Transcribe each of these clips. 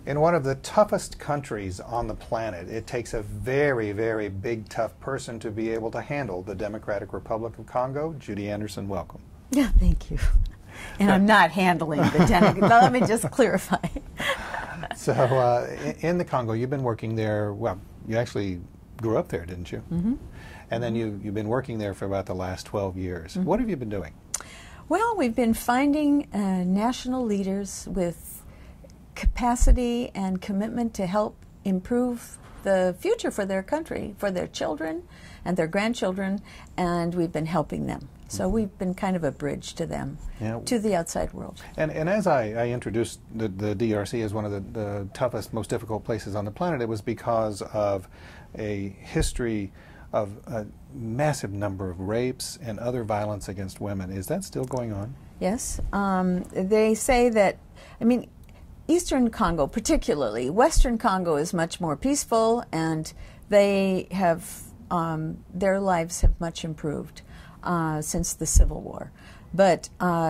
In one of the toughest countries on the planet, it takes a very, very big, tough person to be able to handle the Democratic Republic of Congo. Judy Anderson, welcome. Yeah, thank you. And I'm not handling the let me just clarify. So in the Congo, you've been working there, well, you actually grew up there, didn't you? Mm-hmm. And then you've been working there for about the last 12 years. Mm-hmm. What have you been doing? Well, we've been finding national leaders with capacity and commitment to help improve the future for their country, for their children and their grandchildren, and we've been helping them. So we've been kind of a bridge to them, to the outside world. And as I introduced the DRC as one of the toughest, most difficult places on the planet, it was because of a history of a massive number of rapes and other violence against women. Is that still going on? Yes. They say that, I mean, Eastern Congo particularly, Western Congo is much more peaceful, and they have, their lives have much improved since the Civil War. But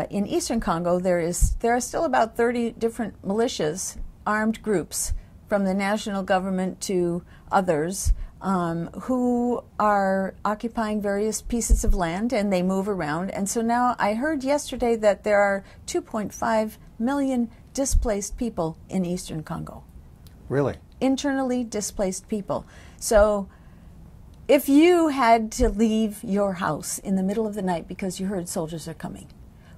in Eastern Congo, there are still about 30 different militias, armed groups, from the national government to others, who are occupying various pieces of land, and they move around. And so now I heard yesterday that there are 2.5 million displaced people in Eastern Congo. Really? Internally displaced people. So if you had to leave your house in the middle of the night because you heard soldiers are coming,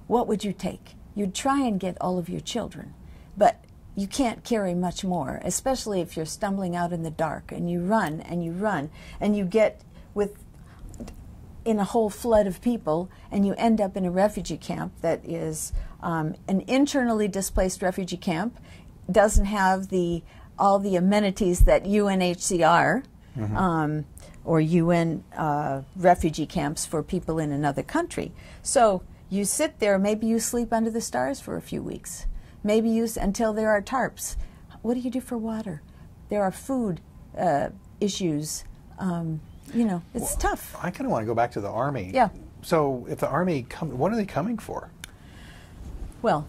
what would you take? You'd try and get all of your children, but you can't carry much more, especially if you're stumbling out in the dark, and you run and you run and you get in a whole flood of people, and you end up in a refugee camp that is an internally displaced refugee camp, doesn't have all the amenities that UNHCR or UN refugee camps for people in another country. So you sit there, maybe you sleep under the stars for a few weeks, maybe until there are tarps. What do you do for water? There are food issues. You know, it's tough. I kind of want to go back to the Army. Yeah. So if the Army what are they coming for? Well,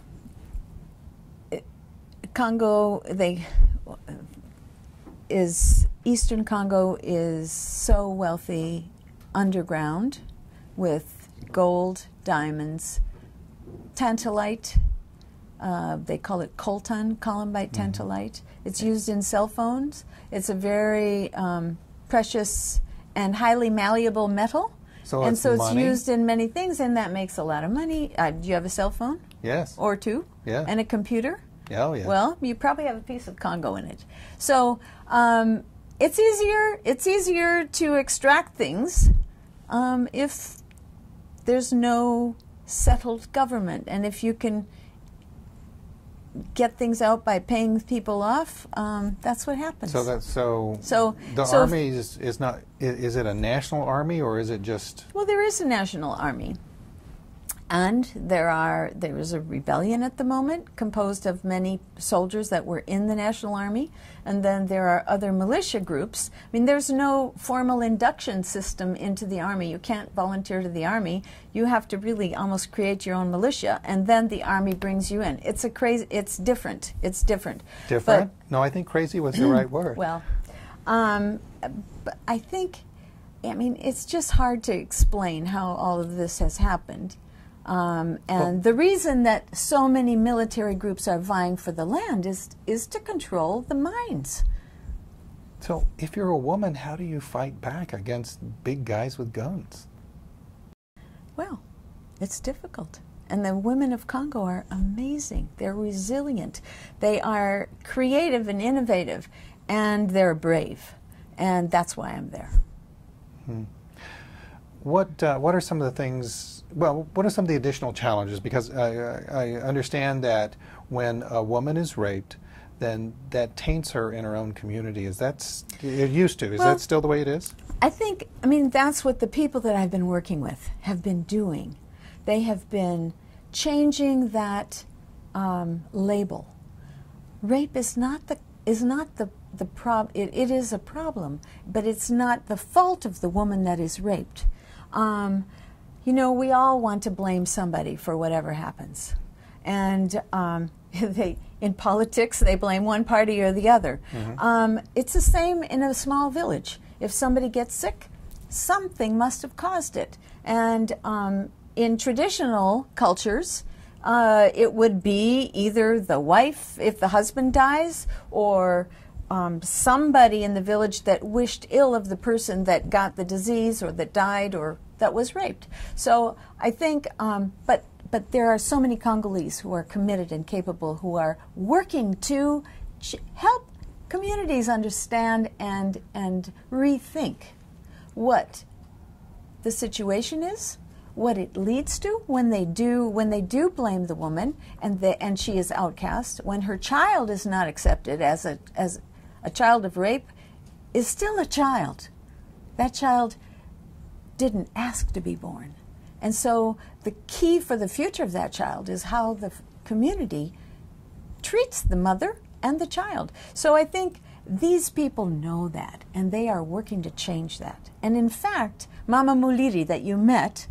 Congo, Eastern Congo is so wealthy underground with gold, diamonds, tantalite. They call it coltan, columbite tantalite. It's used in cell phones. It's a very precious and highly malleable metal. So and it's so money. It's used in many things, and that makes a lot of money. Do you have a cell phone? Yes. Or two? Yeah. And a computer? Oh, yeah. Well, you probably have a piece of Congo in it. So it's easier to extract things if there's no settled government, and if you can get things out by paying people off, that's what happens. So the army is not. Is it a national army, or is it just? Well, there is a national army, and there is a rebellion at the moment composed of many soldiers that were in the national army, and then there are other militia groups. I mean, there's no formal induction system into the army. You can't volunteer to the army. You have to really almost create your own militia, and then the army brings you in. It's different. It's different. Different? No, I think crazy was the right word. Well, but I think, I mean, it's just hard to explain how all of this has happened. And the reason that so many military groups are vying for the land is to control the mines. So if you're a woman, how do you fight back against big guys with guns? Well, it's difficult. And the women of Congo are amazing. They're resilient. They are creative and innovative, and they're brave. And that's why I'm there. What are some of the things, well, what are some of the additional challenges? Because I understand that when a woman is raped, then that taints her in her own community. It used to. Is that still the way it is? I mean, that's what the people that I've been working with have been doing. They have been changing that label. Rape is not the problem. It is a problem, but it's not the fault of the woman that is raped. You know, we all want to blame somebody for whatever happens. And in politics, they blame one party or the other. It's the same in a small village. If somebody gets sick, something must have caused it. And in traditional cultures, it would be either the wife if the husband dies, or somebody in the village that wished ill of the person that got the disease or that died or that was raped. So I think, but there are so many Congolese who are committed and capable, who are working to help communities understand and rethink what the situation is, what it leads to when they do blame the woman and she is outcast, when her child is not accepted as a child of rape is still a child. That child didn't ask to be born. And so the key for the future of that child is how the community treats the mother and the child. So I think these people know that, and they are working to change that. And in fact, Mama Muliri that you met,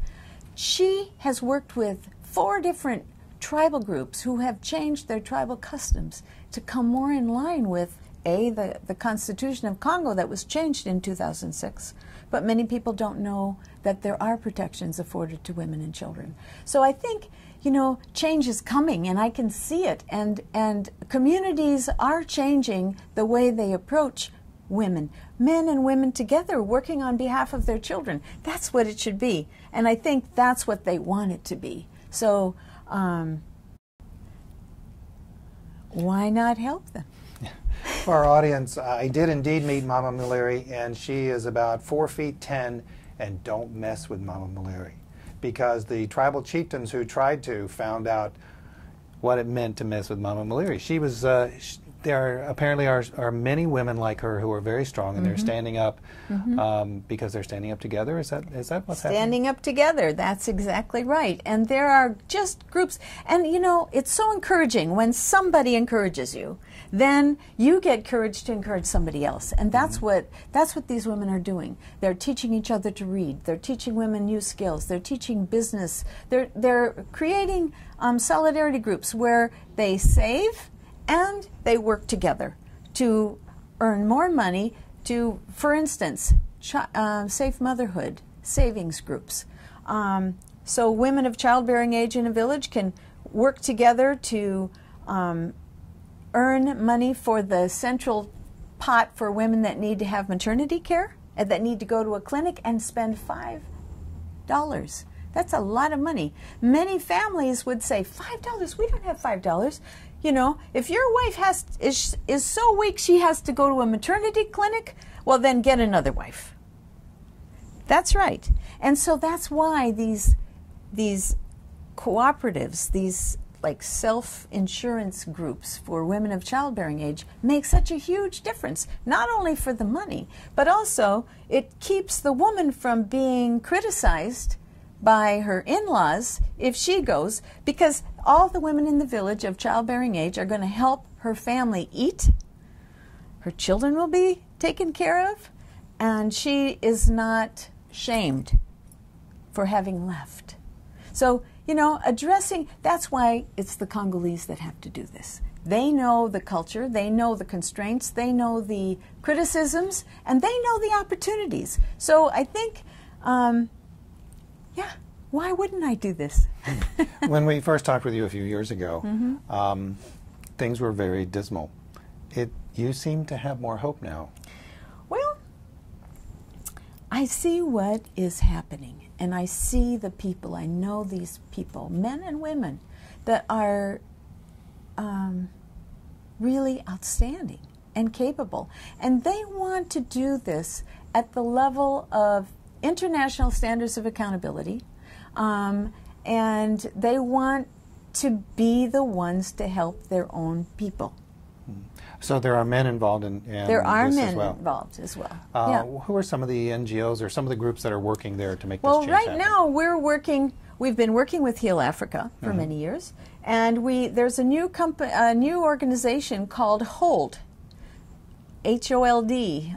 she has worked with 4 different tribal groups who have changed their tribal customs to come more in line with the Constitution of Congo that was changed in 2006. But many people don't know that there are protections afforded to women and children. So I think, you know, change is coming, and I can see it. And communities are changing the way they approach women, men and women together, working on behalf of their children. That's what it should be. And I think that's what they want it to be. So why not help them? For our audience, I did indeed meet Mama Muliri, and she is about 4 feet 10, and don't mess with Mama Muliri, because the tribal chieftains who tried to found out what it meant to mess with Mama Muliri. She was, there apparently are many women like her who are very strong, and they're standing up because they're standing up together. Is that what's happening? Standing up together, that's exactly right. And there are just groups, and you know, it's so encouraging when somebody encourages you. Then you get courage to encourage somebody else, and that's what these women are doing. They're teaching each other to read. They're teaching women new skills. They're teaching business. They're creating solidarity groups where they save and they work together to earn more money. To, for instance, safe motherhood savings groups. So women of childbearing age in a village can work together to earn money for the central pot for women that need to have maternity care and that need to go to a clinic, and spend $5. That's a lot of money. Many families would say, $5? We don't have $5. You know, if your wife is so weak she has to go to a maternity clinic, well then get another wife. That's right. And so that's why these cooperatives, these like self-insurance groups for women of childbearing age make such a huge difference, not only for the money, but also it keeps the woman from being criticized by her in-laws if she goes, because all the women in the village of childbearing age are going to help her family eat, her children will be taken care of, and she is not shamed for having left. So, you know, that's why it's the Congolese that have to do this. They know the culture, they know the constraints, they know the criticisms, and they know the opportunities. So I think, yeah, why wouldn't I do this? When we first talked with you a few years ago, things were very dismal. You seem to have more hope now. Well, I see what is happening, and I see the people. I know these people, men and women, that are really outstanding and capable. And they want to do this at the level of international standards of accountability, and they want to be the ones to help their own people. So there are men involved in there are this men as well. involved as well. Who are some of the NGOs or some of the groups that are working there to make this change right happen? now we've been working with Heal Africa for many years, and there's a new organization called HOLD, H-O-L-D,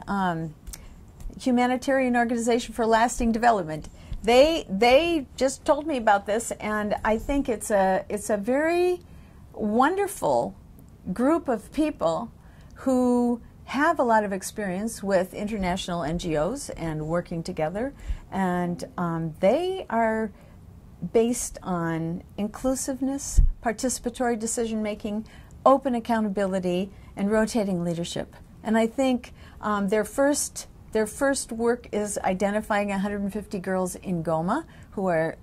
Humanitarian Organization for Lasting Development. They just told me about this, and I think it's a very wonderful group of people who have a lot of experience with international NGOs and working together, and they are based on inclusiveness, participatory decision making, open accountability, and rotating leadership. And I think their first work is identifying 150 girls in Goma who are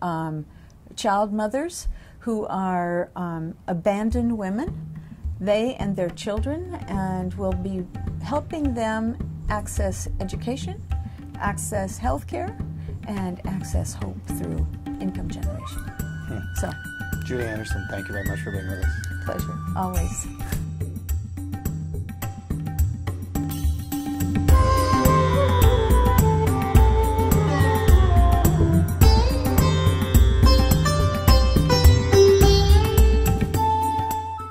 child mothers, who are abandoned women, they and their children, and will be helping them access education, access health care, and access hope through income generation. So, Judy Anderson, thank you very much for being with us. Pleasure, always.